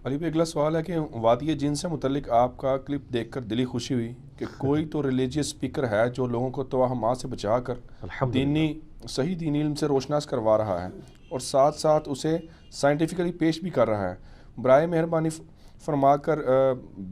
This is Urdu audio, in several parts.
علی بھائی اگلا سوال ہے کہ وادی جن سے متعلق آپ کا کلپ دیکھ کر دلی خوشی ہوئی کہ کوئی تو ریلیجیس اسپیکر ہے جو لوگوں کو توہمات سے بچا کر الحمدللہ صحیح دینی علم سے روشناس کروا رہا ہے اور ساتھ ساتھ اسے سائنٹیفکلی پیش بھی کر رہا ہے۔ برائے مہربانی فرما کر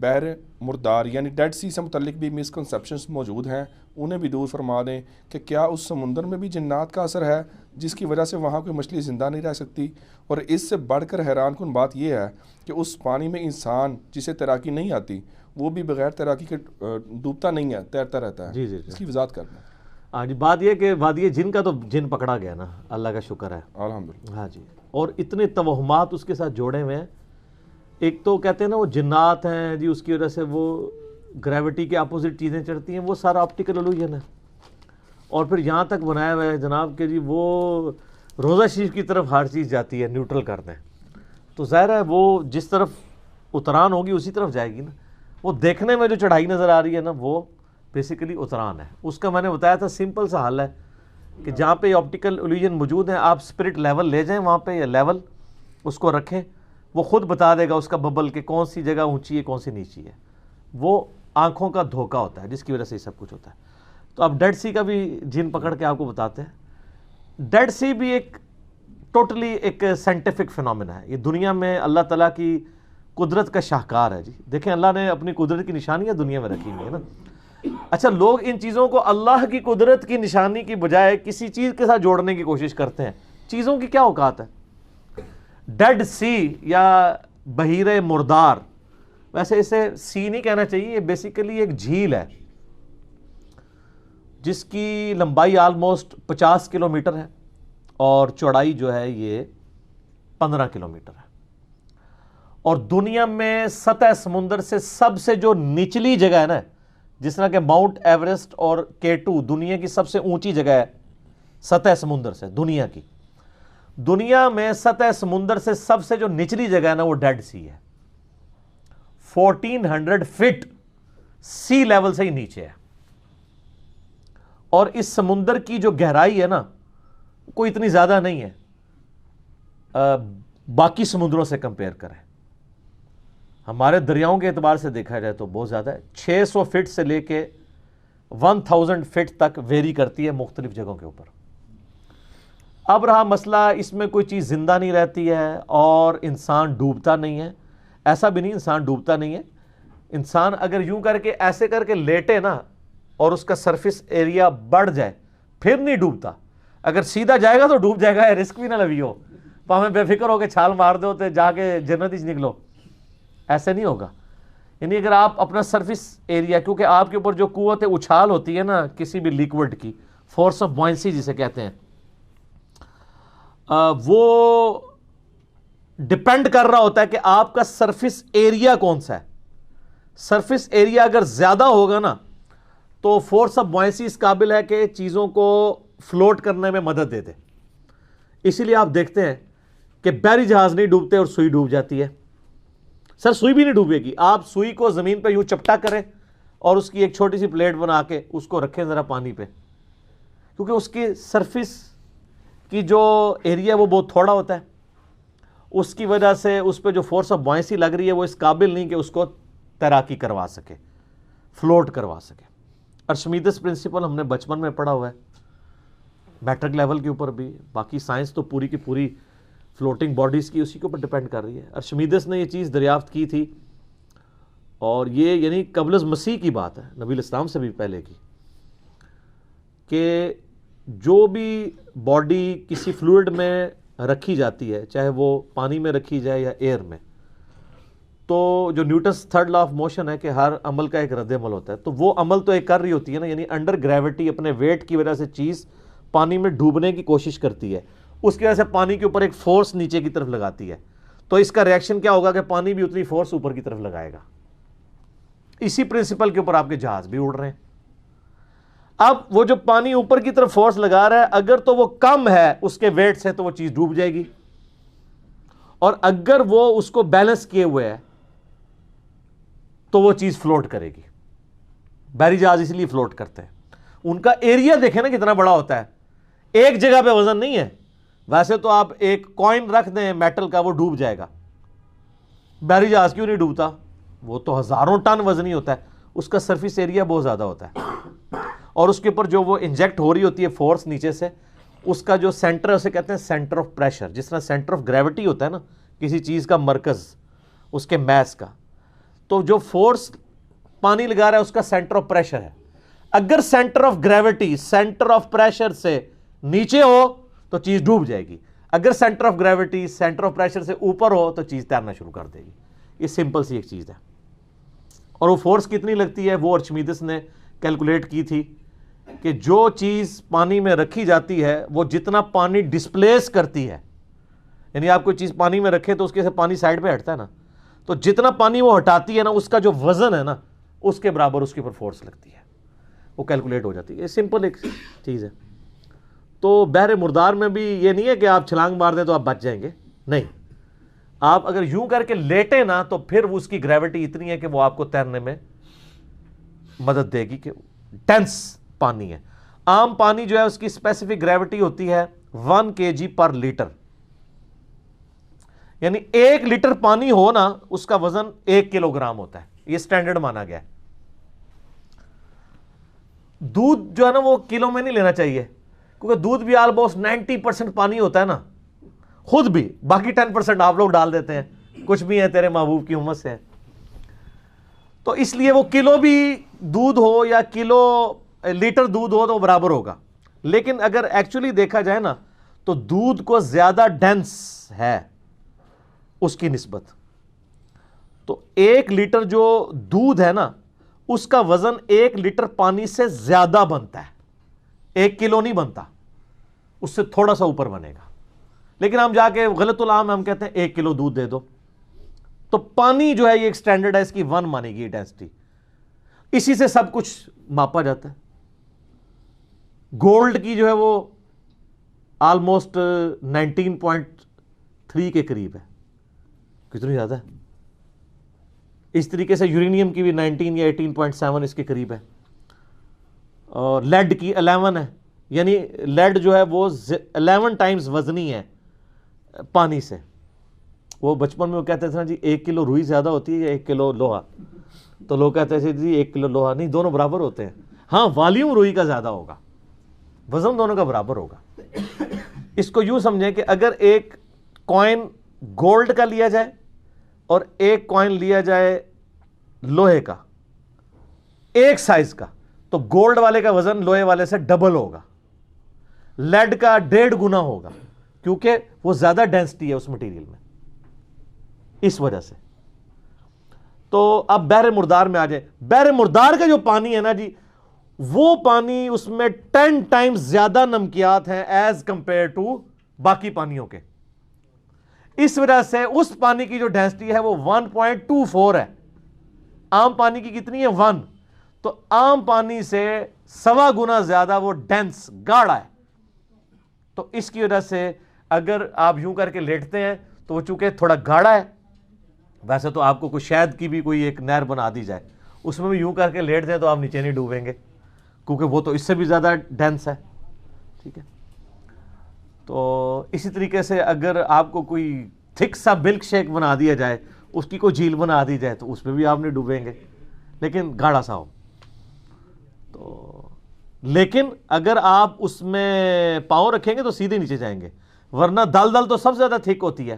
بحر مردار یعنی ڈیڈ سی سے متعلق بھی مسکنسیپشنز موجود ہیں، انہیں بھی دور فرما دیں کہ کیا اس سمندر میں بھی جنات کا اثر ہے جس کی وجہ سے وہاں کوئی مچھلی زندہ نہیں رہ سکتی؟ اور اس سے بڑھ کر حیران کن بات یہ ہے کہ اس پانی میں انسان جسے تیراکی نہیں آتی وہ بھی بغیر تیراکی کے ڈوبتا نہیں ہے، تیرتا رہتا ہے۔ جی اس کی وضاحت کرنا ہے۔ ہاں جی، بات یہ کہ وادی جن کا تو جن پکڑا گیا نا، اللہ کا شکر ہے الحمدللہ۔ ہاں جی، اور اتنے توہمات اس کے ساتھ جوڑے ہوئے ہیں۔ ایک تو کہتے ہیں نا وہ جنات ہیں جی، اس کی وجہ سے وہ گریوٹی کے اپوزٹ چیزیں چڑھتی ہیں، وہ سارا آپٹیکل الوژن ہے۔ اور پھر یہاں تک بنایا ہوا ہے جناب کہ جی وہ روزہ شریف کی طرف ہر چیز جاتی ہے، نیوٹرل کر دیں، تو ظاہر ہے وہ جس طرف اتران ہوگی اسی طرف جائے گی نا۔ وہ دیکھنے میں جو چڑھائی نظر آ رہی ہے نا، وہ بیسیکلی اتران ہے۔ اس کا میں نے بتایا تھا سمپل سا حل ہے کہ جہاں پہ آپٹیکل الوژن موجود ہیں، آپ اسپرٹ لیول لے جائیں وہاں پہ، یا لیول اس کو رکھیں، وہ خود بتا دے گا اس کا ببل کہ کون سی جگہ اونچی ہے کون سی نیچی ہے۔ وہ آنکھوں کا دھوکہ ہوتا ہے جس کی وجہ سے یہ سب کچھ ہوتا ہے۔ تو اب ڈیڈ سی کا بھی جن پکڑ کے آپ کو بتاتے ہیں۔ ڈیڈ سی بھی ایک ٹوٹلی ایک سائنٹیفک فینومینا ہے۔ یہ دنیا میں اللہ تعالیٰ کی قدرت کا شاہکار ہے جی۔ دیکھیں اللہ نے اپنی قدرت کی نشانیاں دنیا میں رکھی ہوئی ہیں نا۔ اچھا، لوگ ان چیزوں کو اللہ کی قدرت کی نشانی کی بجائے کسی چیز کے ساتھ جوڑنے کی کوشش کرتے ہیں۔ چیزوں کی کیا اوقات ہے؟ ڈیڈ سی یا بحیرہ مردار، ویسے اسے سی نہیں کہنا چاہیے، یہ بیسیکلی ایک جھیل ہے جس کی لمبائی آلموسٹ 50 کلومیٹر ہے اور چوڑائی جو ہے یہ 15 کلومیٹر ہے۔ اور دنیا میں سطح سمندر سے سب سے جو نچلی جگہ ہے نا، جس طرح کہ ماؤنٹ ایوریسٹ اور K2 دنیا کی سب سے اونچی جگہ ہے سطح سمندر سے، دنیا میں سطح سمندر سے سب سے جو نچلی جگہ ہے نا وہ ڈیڈ سی ہے۔ 1400 فٹ سی لیول سے ہی نیچے ہے۔ اور اس سمندر کی جو گہرائی ہے نا کوئی اتنی زیادہ نہیں ہے باقی سمندروں سے کمپیئر کریں۔ ہمارے دریاؤں کے اعتبار سے دیکھا جائے تو بہت زیادہ ہے، 600 فٹ سے لے کے 1000 فٹ تک ویری کرتی ہے مختلف جگہوں کے اوپر۔ اب رہا مسئلہ اس میں کوئی چیز زندہ نہیں رہتی ہے اور انسان ڈوبتا نہیں ہے، ایسا بھی نہیں، انسان ڈوبتا نہیں ہے۔ انسان اگر یوں کر کے ایسے کر کے لیٹے نا اور اس کا سرفیس ایریا بڑھ جائے پھر نہیں ڈوبتا، اگر سیدھا جائے گا تو ڈوب جائے گا، رسک بھی نہ لوی ہو، ہمیں بے فکر ہو کے چھال مار دو تو جا کے جنت ہی نکلو، ایسے نہیں ہوگا۔ یعنی اگر آپ اپنا سرفیس ایریا، کیونکہ آپ کے اوپر جو قوت اچھال ہوتی ہے نا کسی بھی لیکوڈ کی، فورس آف بوائنسی جسے کہتے ہیں، وہ ڈپینڈ کر رہا ہوتا ہے کہ آپ کا سرفیس ایریا کون سا ہے۔ سرفیس ایریا اگر زیادہ ہوگا نا تو فورس آف بوائنسی اس قابل ہے کہ چیزوں کو فلوٹ کرنے میں مدد دے دے۔ اسی لیے آپ دیکھتے ہیں کہ بحری جہاز نہیں ڈوبتے اور سوئی ڈوب جاتی ہے۔ سر سوئی بھی نہیں ڈوبے گی، آپ سوئی کو زمین پہ یوں چپٹا کریں اور اس کی ایک چھوٹی سی پلیٹ بنا کے اس کو رکھیں ذرا پانی پہ، کیونکہ اس کی سرفیس کی جو ایریا وہ بہت تھوڑا ہوتا ہے، اس کی وجہ سے اس پہ جو فورس آف بوائنسی لگ رہی ہے وہ اس قابل نہیں کہ اس کو تیراکی کروا سکے، فلوٹ کروا سکے۔ ارشمیدس پرنسپل ہم نے بچپن میں پڑھا ہوا ہے، میٹرک لیول کے اوپر بھی، باقی سائنس تو پوری کی پوری فلوٹنگ باڈیز کی اسی کے اوپر ڈیپینڈ کر رہی ہے۔ ارشمیدس نے یہ چیز دریافت کی تھی، اور یہ یعنی قبل از مسیح کی بات ہے، نبی الاسلام سے بھی پہلے کی، کہ جو بھی باڈی کسی فلوئڈ میں رکھی جاتی ہے، چاہے وہ پانی میں رکھی جائے یا ایئر میں، تو جو Newton's third law of motion ہے کہ ہر عمل کا ایک رد عمل ہوتا ہے، تو وہ عمل تو ایک کر رہی ہوتی ہے نا، یعنی انڈر گریوٹی اپنے ویٹ کی وجہ سے چیز پانی میں ڈوبنے کی کوشش کرتی ہے، اس کی وجہ سے پانی کے اوپر ایک فورس نیچے کی طرف لگاتی ہے، تو اس کا ریاکشن کیا ہوگا کہ پانی بھی اتنی فورس اوپر کی طرف لگائے گا۔ اسی پرنسپل کے اوپر آپ کے جہاز بھی اڑ رہے ہیں۔ اب وہ جو پانی اوپر کی طرف فورس لگا رہا ہے، اگر تو وہ کم ہے اس کے ویٹ سے تو وہ چیز ڈوب جائے گی، اور اگر وہ اس کو بیلنس کیے ہوئے ہے تو وہ چیز فلوٹ کرے گی۔ بحری جہاز اس لیے فلوٹ کرتے ہیں، ان کا ایریا دیکھیں نا کتنا بڑا ہوتا ہے، ایک جگہ پہ وزن نہیں ہے۔ ویسے تو آپ ایک کوائن رکھ دیں میٹل کا وہ ڈوب جائے گا، بحری جہاز کیوں نہیں ڈوبتا؟ وہ تو ہزاروں ٹن وزنی ہوتا ہے، اس کا سرفیس ایریا بہت زیادہ ہوتا ہے، اور اس کے اوپر جو وہ انجیکٹ ہو رہی ہوتی ہے فورس نیچے سے، اس کا جو سینٹر ہے اسے کہتے ہیں سینٹر آف پریشر. جس طرح سینٹر آف گریوٹی ہوتا ہے نا کسی چیز کا مرکز اس کے میس کا، تو جو فورس پانی لگا رہا ہے اس کا سینٹر آف پریشر ہے. اگر centre of gravity centre of pressure سے نیچے ہو تو چیز ڈوب جائے گی، اگر centre of gravity centre of pressure سے اوپر ہو تو چیز تیرنا شروع کر دے گی. یہ سمپل سی ایک چیز ہے. اور وہ فورس کتنی لگتی ہے وہ ارشمیدس نے کیلکولیٹ کی تھی کہ جو چیز پانی میں رکھی جاتی ہے وہ جتنا پانی ڈسپلیس کرتی ہے، یعنی آپ کوئی چیز پانی میں رکھے تو اس کے سے پانی سائڈ پہ ہٹتا ہے نا، تو جتنا پانی وہ ہٹاتی ہے نا اس کا جو وزن ہے نا اس کے برابر اس کے اوپر فورس لگتی ہے، وہ کیلکولیٹ ہو جاتی ہے. یہ سمپل ایک چیز ہے. تو بحر مردار میں بھی یہ نہیں ہے کہ آپ چھلانگ مار دیں تو آپ بچ جائیں گے، نہیں. آپ اگر یوں کر کے لیٹے نا تو پھر اس کی گریوٹی اتنی ہے کہ وہ آپ کو تیرنے میں مدد دے گی، کہ ڈینس پانی ہے. عام پانی جو ہے اس کی اسپیسیفک گریوٹی ہوتی ہے 1 kg پر لیٹر، یعنی 1 لیٹر پانی ہو نا اس کا وزن 1 کلو گرام ہوتا ہے. یہ سٹینڈرڈ مانا گیا ہے. دودھ جو ہے نا وہ کلو میں نہیں لینا چاہیے، کیونکہ دودھ بھی آلموسٹ 90% پانی ہوتا ہے نا، خود بھی، باقی 10% آپ لوگ ڈال دیتے ہیں، کچھ بھی ہے تیرے محبوب کی امت سے ہے. تو اس لیے وہ کلو بھی دودھ ہو یا کلو لیٹر دودھ ہو تو وہ برابر ہوگا. لیکن اگر ایکچولی دیکھا جائے نا تو دودھ کو زیادہ ڈینس ہے اس کی نسبت. تو 1 لیٹر جو دودھ ہے نا اس کا وزن 1 لیٹر پانی سے زیادہ بنتا ہے، 1 کلو نہیں بنتا، اس سے تھوڑا سا اوپر بنے گا. لیکن ہم جا کے غلط العام ہم کہتے ہیں 1 کلو دودھ دے دو. تو پانی جو ہے یہ ایک سٹینڈرڈ ہے، اس کی 1 مانے گی ڈینسٹی. اسی سے سب کچھ ماپا جاتا ہے. گولڈ کی جو ہے وہ آلموسٹ 19.3 کے قریب ہے، کتنی زیادہ ہے. اس طریقے سے یورینیم کی بھی 19 یا 18.7 اس کے قریب ہے. اور لیڈ کی 11 ہے، یعنی لیڈ جو ہے وہ 11 ٹائمز وزنی ہے پانی سے. وہ بچپن میں وہ کہتے تھے نا جی 1 کلو روئی زیادہ ہوتی ہے یا 1 کلو لوہا، تو لوگ کہتے تھے جی 1 کلو لوہا نہیں، دونوں برابر ہوتے ہیں. ہاں والیوم روئی کا زیادہ ہوگا، وزن دونوں کا برابر ہوگا. اس کو یوں سمجھیں کہ اگر ایک کوائن گولڈ کا لیا جائے اور ایک کوائن لیا جائے لوہے کا ایک سائز کا، تو گولڈ والے کا وزن لوہے والے سے ڈبل ہوگا، لیڈ کا 1.5 گنا ہوگا، کیونکہ وہ زیادہ ڈینسٹی ہے اس مٹیریل میں، اس وجہ سے. تو اب بحر مردار میں آ جائیں. بحر مردار کا جو پانی ہے نا جی وہ پانی اس میں 10 ٹائمز زیادہ نمکیات ہیں ایز کمپیئر ٹو باقی پانیوں کے. اس وجہ سے اس پانی کی جو ڈینسٹی ہے وہ 1.24 ہے. عام پانی کی کتنی ہے 1، تو عام پانی سے 1.25 گنا زیادہ وہ ڈینس گاڑھا ہے. تو اس کی وجہ سے اگر آپ یوں کر کے لیٹتے ہیں تو وہ چونکہ تھوڑا گاڑھا ہے، ویسے تو آپ کو کوئی شہد کی بھی کوئی ایک نہر بنا دی جائے اس میں بھی یوں کر کے لیٹ دیں تو آپ نیچے نہیں ڈوبیں گے، کیونکہ وہ تو اس سے بھی زیادہ ڈینس ہے. ٹھیک ہے. تو اسی طریقے سے اگر آپ کو کوئی تھک سا ملک شیک بنا دیا جائے، اس کی کوئی جھیل بنا دی جائے تو اس میں بھی آپ نہیں ڈوبیں گے، لیکن گاڑھا سا ہو. تو لیکن اگر آپ اس میں پاؤں رکھیں گے تو سیدھے نیچے جائیں گے، ورنہ دل تو سب سے زیادہ تھک ہوتی ہے.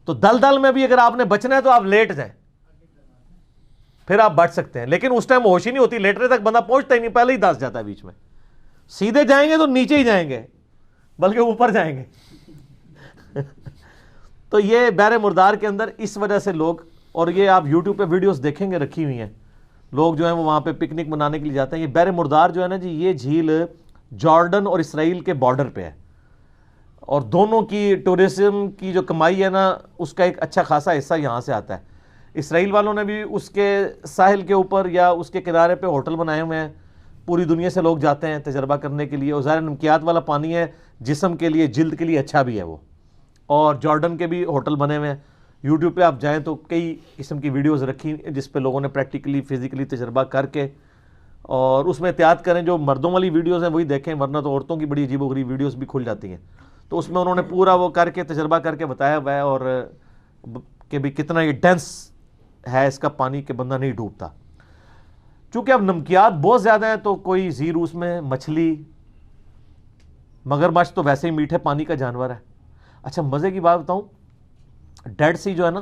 تو دل میں بھی اگر آپ نے بچنا ہے تو آپ لیٹ جائیں، پھر آپ بچ سکتے ہیں. لیکن اس ٹائم ہوش ہی نہیں ہوتی، لیٹنے تک بندہ پہنچتا ہی نہیں، پہلے ہی دس جاتا ہے بیچ میں. سیدھے جائیں گے تو نیچے ہی جائیں گے، بلکہ اوپر جائیں گے. تو یہ بحر مردار کے اندر اس وجہ سے لوگ، اور یہ آپ یوٹیوب پہ ویڈیوز دیکھیں گے رکھی ہوئی ہیں، لوگ جو ہیں وہ وہاں پہ پکنک منانے کے لیے جاتے ہیں. یہ بحر مردار جو ہے نا جی یہ جھیل جارڈن اور اسرائیل کے بارڈر پہ ہے، اور دونوں کی ٹورزم کی جو کمائی ہے نا اس کا ایک اچھا خاصا حصہ یہاں سے آتا ہے. اسرائیل والوں نے بھی اس کے ساحل کے اوپر یا اس کے کنارے پہ ہوٹل بنائے ہوئے ہیں، پوری دنیا سے لوگ جاتے ہیں تجربہ کرنے کے لیے. اور ظاہر نمکیات والا پانی ہے، جسم کے لیے جلد کے لیے اچھا بھی ہے وہ. اور جارڈن کے بھی ہوٹل بنے ہوئے ہیں، یوٹیوب پہ آپ جائیں تو کئی قسم کی ویڈیوز رکھی جس پہ لوگوں نے پریکٹیکلی فزیکلی تجربہ کر کے، اور اس میں احتیاط کریں جو مردوں والی ویڈیوز ہیں وہی دیکھیں، ورنہ تو عورتوں کی بڑی عجیب و غریب ویڈیوز بھی کھل جاتی ہیں. تو اس میں انہوں نے پورا وہ کر کے تجربہ کر کے بتایا ہوا ہے، اور کہ بھی کتنا یہ ڈینس ہے اس کا پانی کہ بندہ نہیں ڈوبتا. چونکہ اب نمکیات بہت زیادہ ہیں تو کوئی زیر اس میں مچھلی، مگرمچھ تو ویسے ہی میٹھے پانی کا جانور ہے. اچھا مزے کی بات بتاؤں، ڈیڈ سی جو ہے نا،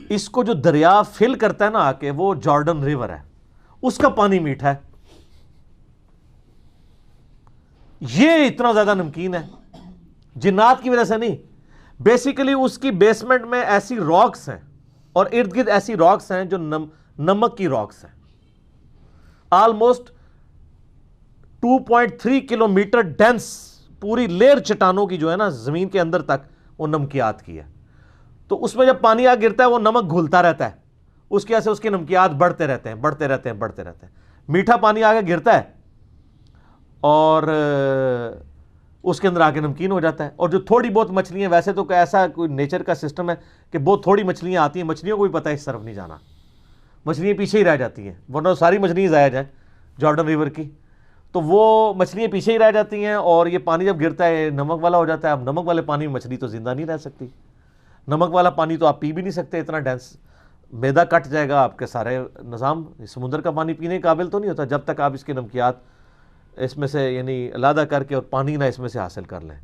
اس کو جو دریا فل کرتا ہے نا آ کے، وہ جارڈن ریور ہے، اس کا پانی میٹھا ہے. یہ اتنا زیادہ نمکین ہے، جنات کی وجہ سے نہیں، بیسیکلی اس کی بیسمنٹ میں ایسی راکس ہیں اور ارد گرد ایسی راکس ہیں جو نمک کی راکس ہیں. آلموسٹ 2.3 کلومیٹر ڈینس پوری لیر چٹانوں کی جو ہے نا زمین کے اندر تک وہ نمکیات کی ہے. تو اس میں جب پانی آ گرتا ہے وہ نمک گھلتا رہتا ہے، اس کی وجہ سے اس کے نمکیات بڑھتے رہتے ہیں بڑھتے رہتے ہیں بڑھتے رہتے ہیں. میٹھا پانی آگے گرتا ہے اور اس کے اندر آ کے نمکین ہو جاتا ہے. اور جو تھوڑی بہت مچھلیاں، ویسے تو ایسا کوئی نیچر کا سسٹم ہے کہ بہت تھوڑی مچھلیاں آتی ہیں، مچھلیوں کو بھی پتہ ہے اس طرف نہیں جانا، مچھلیاں پیچھے ہی رہ جاتی ہیں، ورنہ ساری مچھلیاں ضائع جائیں جارڈن ریور کی، تو وہ مچھلیاں پیچھے ہی رہ جاتی ہیں. اور یہ پانی جب گرتا ہے نمک والا ہو جاتا ہے. اب نمک والے پانی میں مچھلی تو زندہ نہیں رہ سکتی، نمک والا پانی تو آپ پی بھی نہیں سکتے، اتنا ڈینس، میدا کٹ جائے گا آپ کے سارے نظام. سمندر کا پانی پینے کے قابل تو نہیں ہوتا جب تک آپ اس کے نمکیات اس میں سے یعنی علیحدہ کر کے اور پانی نہ اس میں سے حاصل کر لیں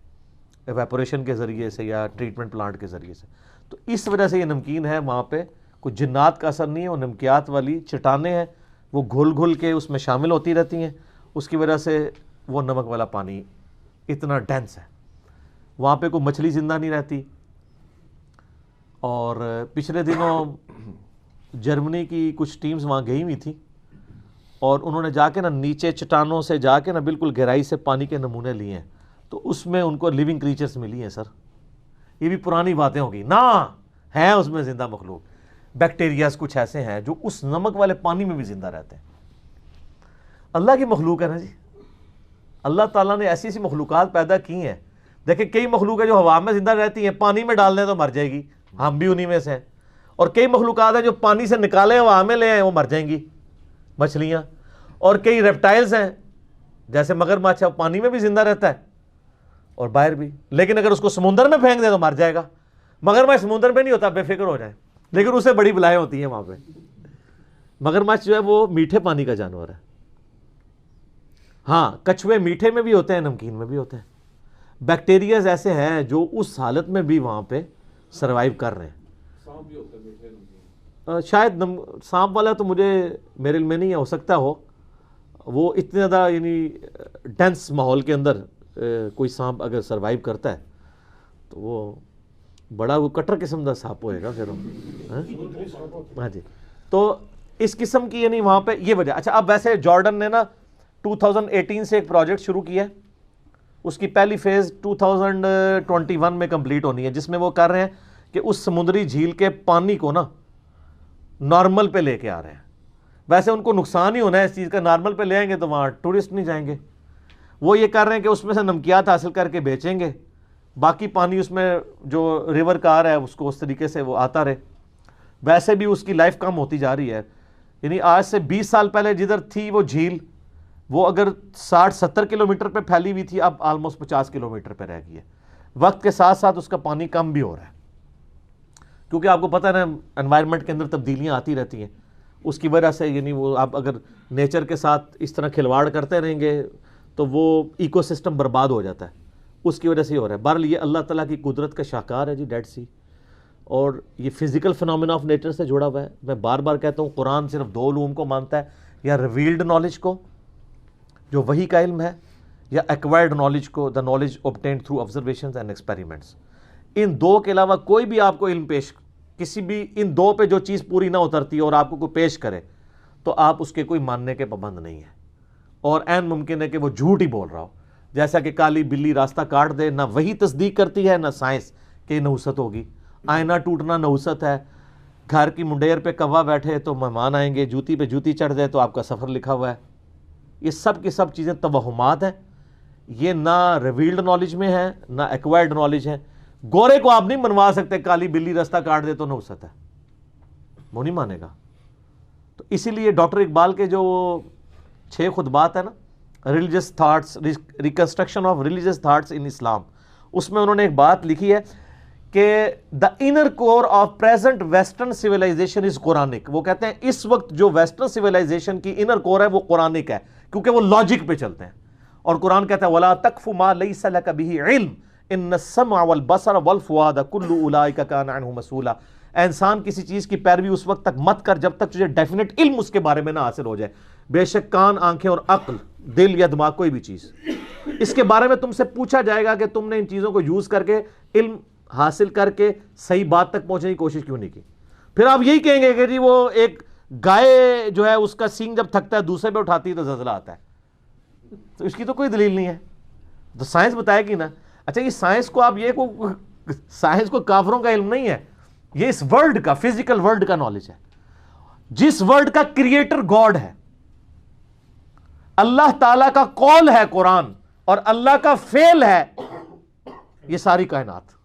ایویپوریشن کے ذریعے سے یا ٹریٹمنٹ پلانٹ کے ذریعے سے. تو اس وجہ سے یہ نمکین ہے. وہاں پہ کوئی جنات کا اثر نہیں ہے، وہ نمکیات والی چٹانیں ہیں، وہ گھل گھل کے اس میں شامل ہوتی رہتی ہیں، اس کی وجہ سے وہ نمک والا پانی اتنا ڈینس ہے. وہاں پہ کوئی مچھلی زندہ نہیں رہتی. اور پچھلے دنوں جرمنی کی کچھ ٹیمز وہاں گئی ہوئی تھیں اور انہوں نے جا کے نا نیچے چٹانوں سے جا کے نا بالکل گہرائی سے پانی کے نمونے لیے ہیں، تو اس میں ان کو لیونگ کریچرز ملی ہیں. سر یہ بھی پرانی باتیں ہوں گی نا، ہیں اس میں زندہ مخلوق، بیکٹیریاز کچھ ایسے ہیں جو اس نمک والے پانی میں بھی زندہ رہتے ہیں. اللہ کی مخلوق ہے نا جی. اللہ تعالیٰ نے ایسی ایسی مخلوقات پیدا کی ہیں. دیکھیں کئی مخلوق ہے جو ہوا میں زندہ رہتی ہیں، پانی میں ڈال دیں تو مر جائے گی، ہم بھی انہی میں سے ہیں. اور کئی مخلوقات ہیں جو پانی سے نکالیں ہوا میں لے آئیں وہ مر جائیں گی، مچھلیاں. اور کئی ریپٹائلز ہیں جیسے مگرمچھ ہے، پانی میں بھی زندہ رہتا ہے اور باہر بھی، لیکن اگر اس کو سمندر میں پھینک دیں تو مر جائے گا. مگرمچھ سمندر میں نہیں ہوتا، بے فکر ہو جائے، لیکن اسے بڑی بلائیں ہوتی ہیں وہاں پہ. مگرمچھ جو ہے وہ میٹھے پانی کا جانور ہے. ہاں کچھوے میٹھے میں بھی ہوتے ہیں، نمکین میں بھی ہوتے ہیں. بیکٹیریاز ایسے ہیں جو اس حالت میں بھی وہاں پہ سروائیو کر رہے ہیں. شاید سانپ والا تو میرے علم میں نہیں ہے، ہو سکتا ہو. وہ اتنے زیادہ یعنی ڈینس ماحول کے اندر کوئی سانپ اگر سروائیو کرتا ہے تو وہ بڑا وہ کٹر قسم کا سانپ ہوئے گا پھر. ہاں جی، تو اس قسم کی یعنی وہاں پہ یہ وجہ. اچھا اب ویسے جارڈن نے نا 2018 سے ایک پروجیکٹ شروع کیا ہے، اس کی پہلی فیز 2021 میں کمپلیٹ ہونی ہے، جس میں وہ کر رہے ہیں کہ اس سمندری جھیل کے پانی کو نا نارمل پہ لے کے آ رہے ہیں. ویسے ان کو نقصان ہی ہونا ہے اس چیز کا، نارمل پہ لے آئیں گے تو وہاں ٹورسٹ نہیں جائیں گے. وہ یہ کر رہے ہیں کہ اس میں سے نمکیات حاصل کر کے بیچیں گے، باقی پانی اس میں جو ریور کا آ رہا ہے اس کو اس طریقے سے وہ آتا رہے. ویسے بھی اس کی لائف کم ہوتی جا رہی ہے. یعنی آج سے 20 سال پہلے جدھر تھی وہ جھیل، وہ اگر 60-70 کلومیٹر پہ پھیلی ہوئی تھی، اب آلموسٹ 50 کلومیٹر پہ رہ گئی ہے. وقت کے ساتھ ساتھ اس کا پانی کم بھی ہو رہا ہے، کیونکہ آپ کو پتہ ہے نا انوائرمنٹ کے اندر تبدیلیاں آتی رہتی ہیں. اس کی وجہ سے یعنی وہ آپ اگر نیچر کے ساتھ اس طرح کھلواڑ کرتے رہیں گے تو وہ ایکو سسٹم برباد ہو جاتا ہے. اس کی وجہ سے ہی ہو رہا ہے. بہرحال یہ اللہ تعالیٰ کی قدرت کا شاہکار ہے جی ڈیڈ سی، اور یہ فزیکل فنومینا آف نیچر سے جڑا ہوا ہے. میں بار بار کہتا ہوں قرآن صرف 2 علوم کو مانتا ہے، یا ریویلڈ نالج کو جو وحی کا علم ہے، یا ایکوائرڈ نالج کو، the knowledge obtained through observations and experiments. ان 2 کے علاوہ کوئی بھی آپ کو علم پیش، کسی بھی ان 2 پہ جو چیز پوری نہ اترتی اور آپ کو کوئی پیش کرے تو آپ اس کے کوئی ماننے کے پابند نہیں ہے. اور عین ممکن ہے کہ وہ جھوٹ ہی بول رہا ہو، جیسا کہ کالی بلی راستہ کاٹ دے. نہ وہی تصدیق کرتی ہے نہ سائنس کہ نحوست ہوگی. آئینہ ٹوٹنا نحوست ہے. گھر کی منڈیر پہ کوا بیٹھے تو مہمان آئیں گے، جوتی پہ جوتی چڑھ جائے تو آپ کا سفر لکھا ہوا ہے. یہ سب کی سب چیزیں توہمات ہیں. یہ نہ ریویلڈ نالج میں ہے نہ ایکوائرڈ نالج ہے. گورے کو آپ نہیں منوا سکتے کالی بلی راستہ کاٹ دے تو نحوست ہے، وہ نہیں مانے گا. تو اسی لیے ڈاکٹر اقبال کے جو 6 خطبات ہیں نا، religious thoughts, reconstruction of religious thoughts in Islam, اس میں انہوں نے ایک بات لکھی ہے کہ the inner core of present western civilization is Quranic. وہ کہتے ہیں اس وقت جو ویسٹرن سویلائزیشن کی انر کور ہے وہ قرآنک ہے, کیونکہ وہ لاجک پہ چلتے ہیں. اور قرآن کہتا ہے وَلَا تَقْفُ مَا لَيْسَ لَكَ بِهِ عِلْم إِنَّ السَّمْعَ وَالْبَصَرَ وَالْفُؤَادَ كُلُّ أُولَٰئِكَ كَانَ عَنْهُ مَسْئُولًا. اے انسان کسی چیز کی پیروی اس وقت تک مت کر جب تک تجھے ڈیفینیٹ علم اس کے بارے میں نہ حاصل ہو جائے. بے شک کان, آنکھیں اور عقل, دل یا دماغ, کوئی بھی چیز, اس کے بارے میں تم سے پوچھا جائے گا کہ تم نے ان چیزوں کو یوز کر کے, علم حاصل کر کے صحیح بات تک پہنچنے کی کوشش کیوں نہیں کی. پھر آپ یہی کہیں گے کہ جی وہ ایک گائے جو ہے اس کا سینگ جب تھکتا ہے دوسرے پہ اٹھاتی ہے تو زلزلہ آتا ہے, تو اس کی تو کوئی دلیل نہیں ہے. تو سائنس بتائے گی نا. اچھا یہ سائنس کو آپ یہ سائنس کو کافروں کا علم نہیں ہے, یہ اس ورلڈ کا, فزیکل ورلڈ کا نالج ہے, جس ورلڈ کا کریٹر گاڈ ہے, اللہ تعالیٰ کا قول ہے قرآن, اور اللہ کا فعل ہے یہ ساری کائنات.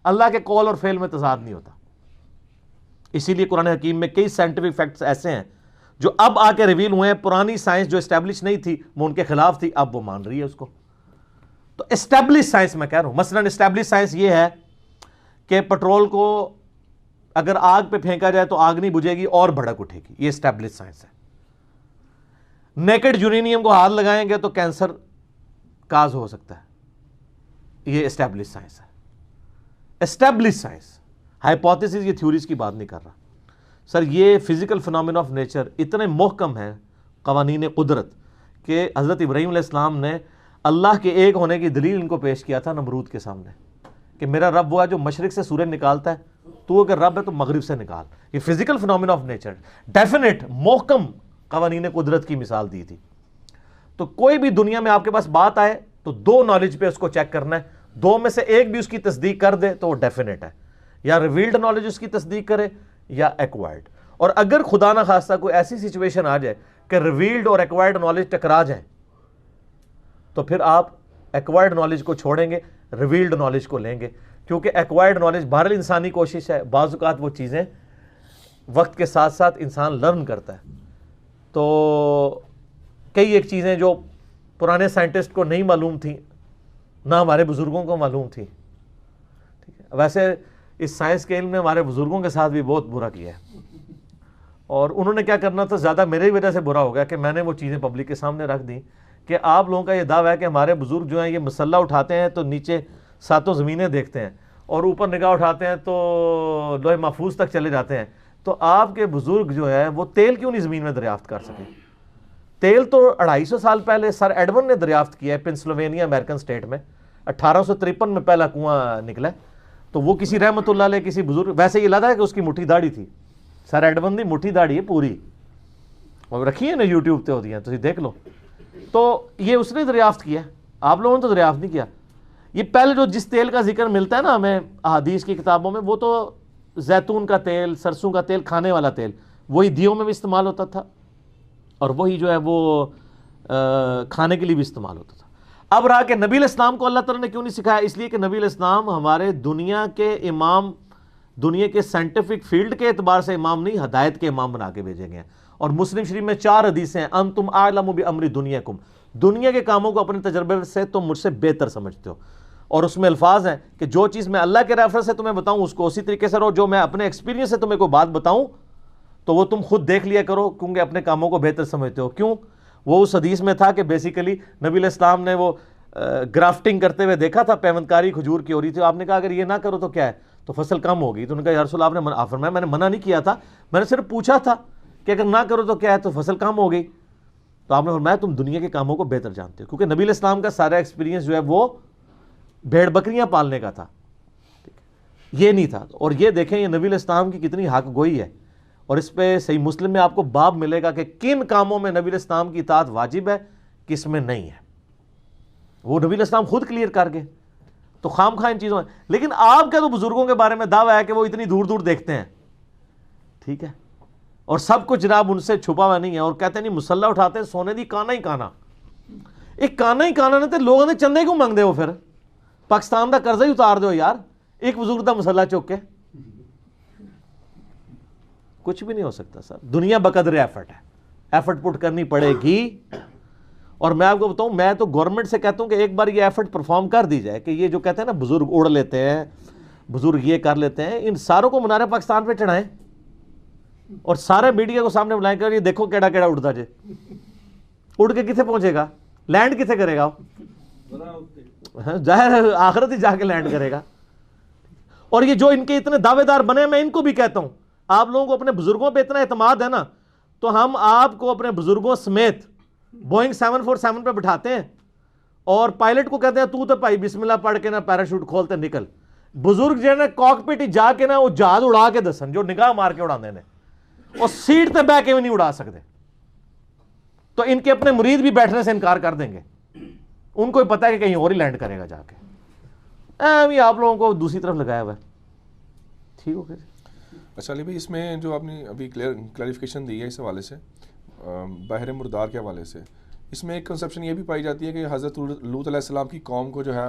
اللہ کے قول اور فعل میں تضاد نہیں ہوتا. اسی لیے قرآن حکیم میں کئی سائنٹیفک فیکٹس ایسے ہیں جو اب آ کے ریویل ہوئے ہیں. پرانی سائنس جو اسٹیبلش نہیں تھی وہ ان کے خلاف تھی, اب وہ مان رہی ہے اس کو. تو اسٹیبلش سائنس میں کہہ رہا ہوں, مثلا اسٹیبلش سائنس یہ ہے کہ پٹرول کو اگر آگ پہ پھینکا جائے تو آگ نہیں بجھے گی اور بھڑک اٹھے گی, یہ اسٹیبلش سائنس ہے. نیکڈ یورینیم کو ہاتھ لگائیں گے تو کینسر کاز ہو سکتا ہے, یہ اسٹیبلش سائنس ہے. اسٹیبلش سائنس, ہائپوتھیسز, یہ تھیوریز کی بات نہیں کر رہا سر. یہ فزیکل فنامنا آف نیچر اتنے محکم ہیں قوانین قدرت کہ حضرت ابراہیم علیہ السلام نے اللہ کے ایک ہونے کی دلیل ان کو پیش کیا تھا نمرود کے سامنے کہ میرا رب وہ ہے جو مشرق سے سورج نکالتا ہے, تو اگر رب ہے تو مغرب سے نکال. یہ physical phenomena of nature, definite محکم قوانین قدرت کی مثال دی تھی. تو کوئی بھی دنیا میں آپ کے پاس بات آئے تو دو نالج پہ اس کو چیک کرنا ہے, دو میں سے ایک بھی اس کی تصدیق کر دے تو وہ ڈیفینیٹ ہے, یا ریویلڈ نالج اس کی تصدیق کرے یا ایکوائرڈ. اور اگر خدا نہ خواستہ کوئی ایسی سچویشن آ جائے کہ ریویلڈ اور ایکوائرڈ نالج ٹکرا جائیں تو پھر آپ ایکوائرڈ نالج کو چھوڑیں گے, ریویلڈ نالج کو لیں گے, کیونکہ ایکوائرڈ نالج بہرحال انسانی کوشش ہے, بعض اوقات وہ چیزیں وقت کے ساتھ ساتھ انسان لرن کرتا ہے. تو کئی ایک چیزیں جو پرانے سائنٹسٹ کو نہیں معلوم تھیں نہ ہمارے بزرگوں کو معلوم تھی. ٹھیک ہے, ویسے اس سائنس کے علم نے ہمارے بزرگوں کے ساتھ بھی بہت برا کیا ہے, اور انہوں نے کیا کرنا تھا, زیادہ میرے وجہ سے برا ہو گیا کہ میں نے وہ چیزیں پبلک کے سامنے رکھ دیں کہ آپ لوگوں کا یہ دعویٰ ہے کہ ہمارے بزرگ جو ہیں یہ مسلح اٹھاتے ہیں تو نیچے ساتوں زمینیں دیکھتے ہیں, اور اوپر نگاہ اٹھاتے ہیں تو لوح محفوظ تک چلے جاتے ہیں. تو آپ کے بزرگ جو ہے وہ تیل کیوں نہیں زمین میں دریافت کر سکے؟ تیل تو 250 سال پہلے سر ایڈون نے دریافت کیا ہے پنسلوینیا امریکن سٹیٹ میں, 1853 میں پہلا کنواں نکلا ہے. تو وہ کسی رحمت اللہ علیہ کسی بزرگ, ویسے یہ لگا ہے کہ اس کی مٹھی داڑھی تھی, سر ایڈون دی مٹھی داڑھی ہے پوری, اور رکھی ہے نا یوٹیوب پہ ہوتی ہیں, تو دیکھ لو. تو یہ اس نے دریافت کیا, آپ لوگوں نے تو دریافت نہیں کیا. یہ پہلے جو جس تیل کا ذکر ملتا ہے نا ہمیں احادیث کی کتابوں میں, وہ تو زیتون کا تیل, سرسوں کا تیل, کھانے والا تیل, وہی دیوں میں بھی استعمال ہوتا تھا, اور وہی جو ہے وہ کھانے کے لیے بھی استعمال ہوتا تھا. اب رہا کہ نبی علیہ السلام کو اللہ تعالیٰ نے کیوں نہیں سکھایا, اس لیے کہ نبی علیہ السلام ہمارے دنیا کے امام, دنیا کے سائنٹیفک فیلڈ کے اعتبار سے امام نہیں, ہدایت کے امام بنا کے بھیجے گئے ہیں. اور مسلم شریف میں 4 حدیثیں ہیں, انتم اعلم بامر دنیاکم, دنیا کے کاموں کو اپنے تجربے سے تم مجھ سے بہتر سمجھتے ہو. اور اس میں الفاظ ہیں کہ جو چیز میں اللہ کے ریفرنس سے تمہیں بتاؤں اس کو اسی طریقے سے رہو, جو میں اپنے ایکسپیرینس سے تمہیں کوئی بات بتاؤں تو وہ تم خود دیکھ لیا کرو, کیونکہ اپنے کاموں کو بہتر سمجھتے ہو. کیوں؟ وہ اس حدیث میں تھا کہ بیسیکلی نبی علیہ السلام نے وہ گرافٹنگ کرتے ہوئے دیکھا تھا, پیوندکاری کھجور کی ہو رہی تھی. آپ نے کہا اگر یہ نہ کرو تو کیا ہے, تو فصل کم ہوگی. تو انہوں نے کہا یا رسول اللہ, آپ نے فرمایا میں نے منع نہیں کیا تھا, میں نے صرف پوچھا تھا کہ اگر نہ کرو تو کیا ہے, تو فصل کم ہو گئی. تو آپ نے فرمایا تم دنیا کے کاموں کو بہتر جانتے ہو, کیونکہ نبی علیہ السلام کا سارا ایکسپیرینس جو ہے وہ بھیڑ بکریاں پالنے کا تھا, یہ نہیں تھا. اور یہ دیکھیں یہ نبی علیہ السلام کی کتنی حق گوئی ہے, اور اس پہ صحیح مسلم میں آپ کو باب ملے گا کہ کن کاموں میں نبی علیہ السلام کی اطاعت واجب ہے, کس میں نہیں ہے. وہ نبی علیہ السلام خود کلیئر کر گئے. تو خام خواہ ان چیزوں میں, لیکن آپ کا تو بزرگوں کے بارے میں دعویٰ ہے کہ وہ اتنی دور دور دیکھتے ہیں, ٹھیک ہے, اور سب کچھ جناب ان سے چھپا ہوا نہیں ہے, اور کہتے ہیں نہیں مسلح اٹھاتے ہیں سونے دی کانا ہی کانا. ایک کانا ہی کانا نہیں تے لوگوں نے چندے کیوں مانگ دے ہو, پھر پاکستان دا قرضہ ہی اتار دو یار, ایک بزرگ دا مسلح چوک کے. کچھ بھی نہیں ہو سکتا سر, دنیا بقدر ایفرٹ ہے, ایفرٹ پٹ کرنی پڑے گی. اور میں آپ کو بتاؤں، میں تو گورنمنٹ سے کہتا ہوں کہ ایک بار یہ ایفرٹ پرفارم کر دی جائے کہ یہ جو کہتے ہیں نا بزرگ اڑ لیتے ہیں، بزرگ یہ کر لیتے ہیں، ان ساروں کو منار پاکستان پہ چڑھائیں اور سارے میڈیا کو سامنے بلائیں کہ یہ دیکھو کیڑا کیڑا اڑتا جے، اڑ کے کتنے پہنچے گا، لینڈ کتنے کرے گا، ظاہر آخرت ہی جا کے لینڈ کرے گا۔ اور یہ جو ان کے اتنے دعوے دار بنے، میں ان کو بھی کہتا ہوں، آپ لوگوں کو اپنے بزرگوں پہ اتنا اعتماد ہے نا، تو ہم آپ کو اپنے بزرگوں سمیت بوئنگ 747 پہ بٹھاتے ہیں اور پائلٹ کو کہتے ہیں تو بھائی بسم اللہ پڑھ کے نا پیراشوٹ کھولتے نکل۔ بزرگ جو ہے نا کاکپٹ ہی جا کے نا وہ جہاز اڑا کے دسن، جو نگاہ مار کے اڑانے نے، اور سیٹ تے بیٹھ کے بھی نہیں اڑا سکتے، تو ان کے اپنے مرید بھی بیٹھنے سے انکار کر دیں گے، ان کو پتہ ہے کہ کہیں اور ہی لینڈ کرے گا جا کے۔ آپ لوگوں کو دوسری طرف لگایا ہوا ہے، ٹھیک ہو گیا۔ اچھا علی بھائی، اس میں جو آپ نے ابھی کلیریفیکیشن دی ہے اس حوالے سے بحر مردار کے حوالے سے، اس میں ایک کنسپشن یہ بھی پائی جاتی ہے کہ حضرت لوط علیہ السلام کی قوم کو جو ہے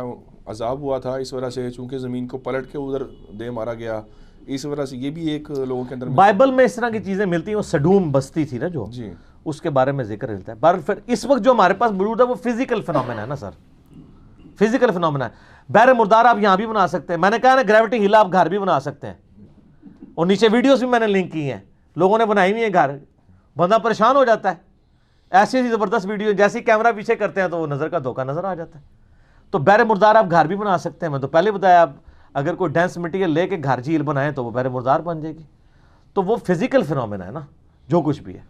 عذاب ہوا تھا اس وجہ سے، چونکہ زمین کو پلٹ کے ادھر دے مارا گیا، اس وجہ سے یہ بھی ایک لوگوں کے اندر بائبل میں اس طرح کی چیزیں ملتی ہیں۔ وہ سڈوم بستی تھی نا جو، جی اس کے بارے میں ذکر ملتا ہے۔ بہرحال پھر اس وقت جو ہمارے پاس موجود ہے وہ فزیکل فنومنا ہے نا سر، فزیکل فنومنا ہے۔ بحر مردار آپ یہاں بھی بنا سکتے ہیں، میں نے کہا نا گریوٹی ہل آپ گھر بھی بنا سکتے ہیں، اور نیچے ویڈیوز بھی میں نے لنک کی ہیں، لوگوں نے بنائی ہوئی ہیں گھر، بندہ پریشان ہو جاتا ہے، ایسی ایسی زبردست ویڈیو جیسے کیمرہ پیچھے کرتے ہیں تو وہ نظر کا دھوکہ نظر آ جاتا ہے۔ تو بحر مردار آپ گھر بھی بنا سکتے ہیں، میں تو پہلے بتایا، آپ اگر کوئی ڈینس مٹیریل لے کے گھر جھیل بنائیں تو وہ بحر مردار بن جائے گی۔ تو وہ فزیکل فنومنا ہے نا جو کچھ بھی ہے،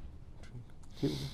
ٹھیک ہے۔